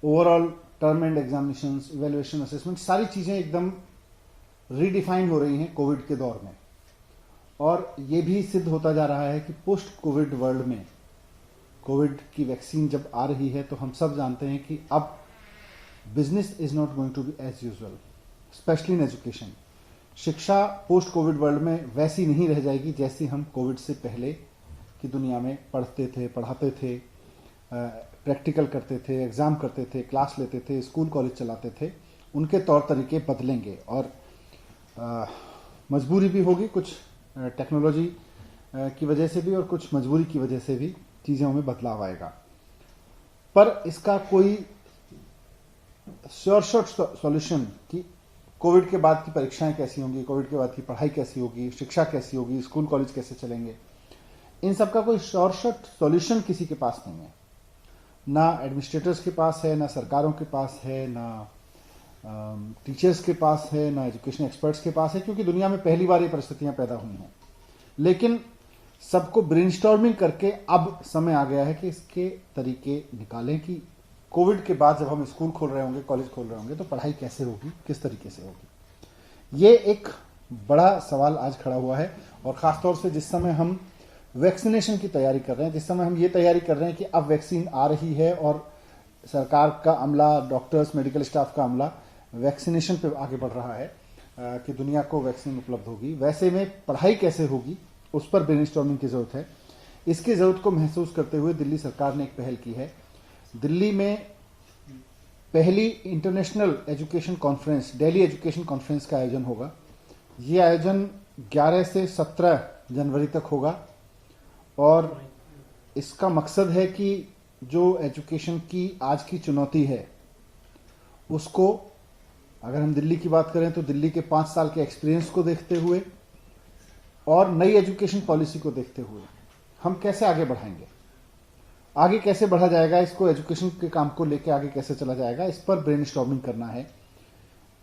Overall term and examinations, evaluation, assessment, सारी चीजें एकदम रीडिफाइन हो रही हैं कोविड के दौर में। और ये भी सिद्ध होता जा रहा है कि पोस्ट कोविड वर्ल्ड में कोविड की वैक्सीन जब आ रही है तो हम सब जानते हैं कि अब business is not going to be as usual, specially in education. शिक्षा पोस्ट कोविड वर्ल्ड में वैसी नहीं रह जाएगी जैसी हम कोविड से पहले की दुनिया में पढ़ते थे, पढ़ाते थे, प्रैक्टिकल करते थे, एग्जाम करते थे, क्लास लेते थे, स्कूल कॉलेज चलाते थे। उनके तौर तरीके बदलेंगे और मजबूरी भी होगी, कुछ टेक्नोलॉजी की वजह से भी और कुछ मजबूरी की वजह से भी चीज़ों में बदलाव आएगा। पर इसका कोई श्योर शॉट सॉल्यूशन कि कोविड के बाद की परीक्षाएं कैसी होंगी, कोविड के बाद की पढ़ाई कैसी होगी, शिक्षा कैसी होगी, स्कूल कॉलेज कैसे चलेंगे, इन सब का कोई श्योर शॉट सॉल्यूशन किसी के पास नहीं है। ना एडमिनिस्ट्रेटर्स के पास है, ना सरकारों के पास है, ना टीचर्स के पास है, ना एजुकेशन एक्सपर्ट्स के पास है, क्योंकि दुनिया में पहली बार ये परिस्थितियां पैदा हुई हैं। लेकिन सबको ब्रेनस्टॉर्मिंग करके अब समय आ गया है कि इसके तरीके निकालें कि कोविड के बाद जब हम स्कूल खोल रहे होंगे, कॉलेज खोल रहे होंगे, तो पढ़ाई कैसे होगी, किस तरीके से होगी। ये एक बड़ा सवाल आज खड़ा हुआ है। और खासतौर से जिस समय हम वैक्सीनेशन की तैयारी कर रहे हैं, जिस समय हम ये तैयारी कर रहे हैं कि अब वैक्सीन आ रही है और सरकार का अमला, डॉक्टर्स, मेडिकल स्टाफ का अमला वैक्सीनेशन पे आगे बढ़ रहा है कि दुनिया को वैक्सीन उपलब्ध होगी, वैसे में पढ़ाई कैसे होगी उस पर ब्रेनस्टॉर्मिंग की जरूरत है। इसकी जरूरत को महसूस करते हुए दिल्ली सरकार ने एक पहल की है। दिल्ली में पहली international education conference, Delhi education conference का आयोजन होगा। ये आयोजन 11 से 17 जनवरी तक होगा और इसका मकसद है कि जो एजुकेशन की आज की चुनौती है उसको, अगर हम दिल्ली की बात करें तो दिल्ली के 5 साल के एक्सपीरियंस को देखते हुए और नई एजुकेशन पॉलिसी को देखते हुए हम कैसे आगे बढ़ाएंगे, आगे कैसे बढ़ा जाएगा, इसको एजुकेशन के काम को लेकर आगे कैसे चला जाएगा, इस पर ब्रेनस्टॉर्मिंग करना है।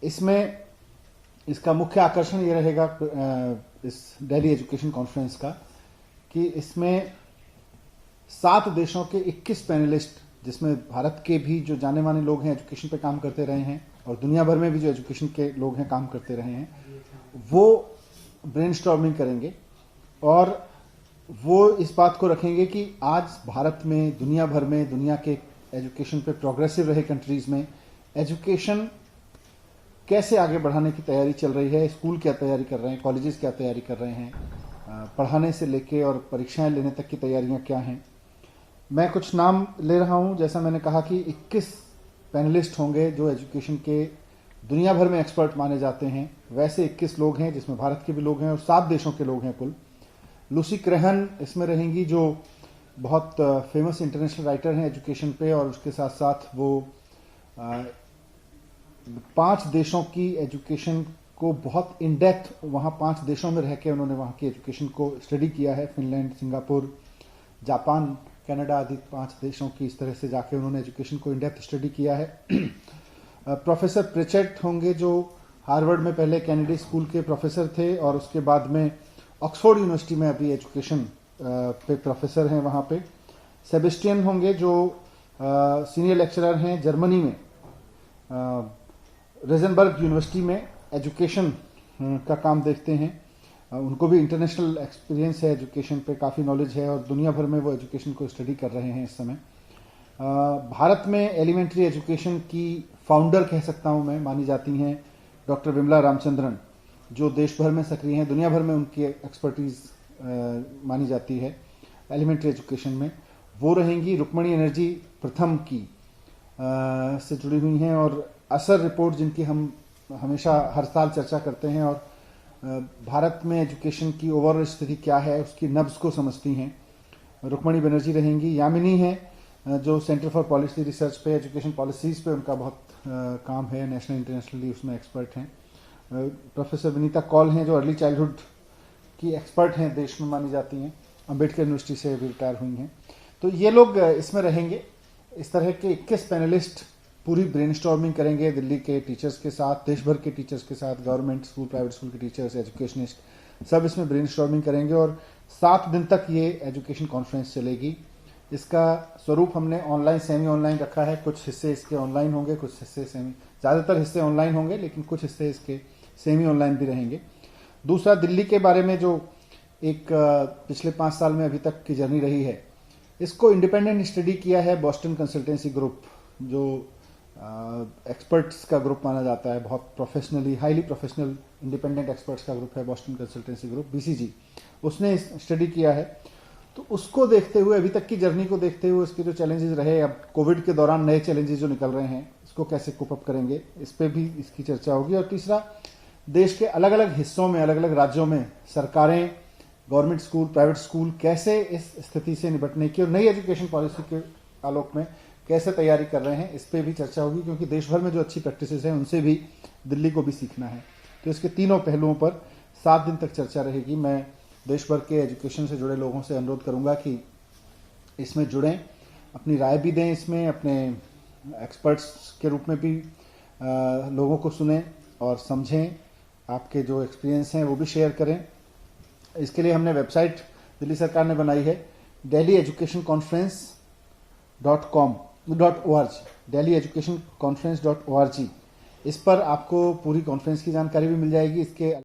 इसमें इसका मुख्य आकर्षण ये रहेगा इस दिल्ली एजुकेशन कॉन्फ्रेंस का कि इसमें 7 देशों के 21 पैनलिस्ट, जिसमें भारत के भी जो जाने माने लोग हैं, एजुकेशन पे काम करते रहे हैं, और दुनिया भर में भी जो एजुकेशन के लोग हैं काम करते रहे हैं, वो ब्रेनस्टॉर्मिंग करेंगे और वो इस बात को रखेंगे कि आज भारत में, दुनिया भर में, दुनिया के एजुकेशन पे प्रोग्रेसिव रहे कंट्रीज में एजुकेशन कैसे आगे बढ़ाने की तैयारी चल रही है, स्कूल क्या तैयारी कर रहे हैं, कॉलेजेस क्या तैयारी कर रहे हैं, पढ़ाने से लेके और परीक्षाएं लेने तक की तैयारियां क्या हैं। मैं कुछ नाम ले रहा हूं, जैसा मैंने कहा कि 21 पैनलिस्ट होंगे जो एजुकेशन के दुनिया भर में एक्सपर्ट माने जाते हैं। वैसे 21 लोग हैं जिसमें भारत के भी लोग हैं और 7 देशों के लोग हैं कुल। लूसी क्रेहन इसमें रहेंगी जो बहुत फेमस इंटरनेशनल राइटर हैं एजुकेशन पे, और उसके साथ साथ वो 5 देशों की एजुकेशन को बहुत इन डेप्थ, वहाँ 5 देशों में रह के उन्होंने वहाँ की एजुकेशन को स्टडी किया है। फिनलैंड, सिंगापुर, जापान, कनाडा आदि 5 देशों की इस तरह से जाके उन्होंने एजुकेशन को इन डेप्थ स्टडी किया है। प्रोफेसर प्रिचेट होंगे जो हार्वर्ड में पहले कैनेडी स्कूल के प्रोफेसर थे और उसके बाद में ऑक्सफोर्ड यूनिवर्सिटी में अभी एजुकेशन पे प्रोफेसर हैं वहाँ पे। सेबेस्टियन होंगे जो सीनियर लेक्चरर हैं जर्मनी में, रेजनबर्ग यूनिवर्सिटी में एजुकेशन का काम देखते हैं। उनको भी इंटरनेशनल एक्सपीरियंस है, एजुकेशन पे काफ़ी नॉलेज है और दुनिया भर में वो एजुकेशन को स्टडी कर रहे हैं इस समय। भारत में एलिमेंट्री एजुकेशन की फाउंडर कह सकता हूँ मैं, मानी जाती हैं डॉक्टर विमला रामचंद्रन, जो देश भर में सक्रिय हैं, दुनिया भर में उनकी एक्सपर्टीज मानी जाती है एलिमेंट्री एजुकेशन में। वो रहेंगी। रुक्मणी एनर्जी प्रथम की से जुड़ी हुई हैं और असर रिपोर्ट जिनकी हम हमेशा हर साल चर्चा करते हैं और भारत में एजुकेशन की ओवरऑल स्थिति क्या है उसकी नब्ज को समझती हैं, रुक्मणी बनर्जी रहेंगी। यामिनी है जो सेंटर फॉर पॉलिसी रिसर्च पे, एजुकेशन पॉलिसीज पे उनका बहुत काम है, नेशनल इंटरनेशनली उसमें एक्सपर्ट हैं। प्रोफेसर विनीता कौल हैं जो अर्ली चाइल्डहुड की एक्सपर्ट हैं, देश में मानी जाती हैं, अम्बेडकर यूनिवर्सिटी से भी रिटायर हुई हैं। तो ये लोग इसमें रहेंगे। इस तरह के 21 पैनलिस्ट पूरी ब्रेनस्टॉर्मिंग करेंगे दिल्ली के टीचर्स के साथ, देश भर के टीचर्स के साथ, गवर्नमेंट स्कूल, प्राइवेट स्कूल के टीचर्स, एजुकेशनिस्ट, सब इसमें ब्रेनस्टॉर्मिंग करेंगे और 7 दिन तक ये एजुकेशन कॉन्फ्रेंस चलेगी। इसका स्वरूप हमने ऑनलाइन सेमी ऑनलाइन रखा है। कुछ हिस्से इसके ऑनलाइन होंगे, कुछ हिस्से सेमी, ज़्यादातर हिस्से ऑनलाइन होंगे, लेकिन कुछ हिस्से इसके सेमी ऑनलाइन भी रहेंगे। दूसरा, दिल्ली के बारे में जो एक पिछले 5 साल में अभी तक की जर्नी रही है, इसको इंडिपेंडेंट स्टडी किया है बॉस्टन कंसल्टेंसी ग्रुप, जो एक्सपर्ट्स का ग्रुप माना जाता है, बहुत professionally, highly professional independent experts का ग्रुप है बॉस्टन कंसल्टेंसी ग्रुप, बीसीजी। उसने स्टडी किया है। तो उसको देखते हुए, अभी तक की जर्नी को देखते हुए, उसके जो चैलेंजेस रहे, अब कोविड के दौरान नए चैलेंजेस जो निकल रहे हैं, इसको कैसे कोप अप करेंगे, इस पे भी इसकी चर्चा होगी। और तीसरा, देश के अलग अलग हिस्सों में, अलग अलग राज्यों में सरकारें, गवर्नमेंट स्कूल, प्राइवेट स्कूल कैसे इस स्थिति से निपटने की और नई एजुकेशन पॉलिसी के आलोक में कैसे तैयारी कर रहे हैं, इस पे भी चर्चा होगी, क्योंकि देश भर में जो अच्छी प्रैक्टिसेस हैं उनसे भी दिल्ली को भी सीखना है। तो इसके तीनों पहलुओं पर 7 दिन तक चर्चा रहेगी। मैं देश भर के एजुकेशन से जुड़े लोगों से अनुरोध करूंगा कि इसमें जुड़ें, अपनी राय भी दें, इसमें अपने एक्सपर्ट्स के रूप में भी लोगों को सुनें और समझें, आपके जो एक्सपीरियंस हैं वो भी शेयर करें। इसके लिए हमने वेबसाइट दिल्ली सरकार ने बनाई है, delhieducationconference.com.org, delhieducationconference.org। इस पर आपको पूरी कॉन्फ्रेंस की जानकारी भी मिल जाएगी। इसके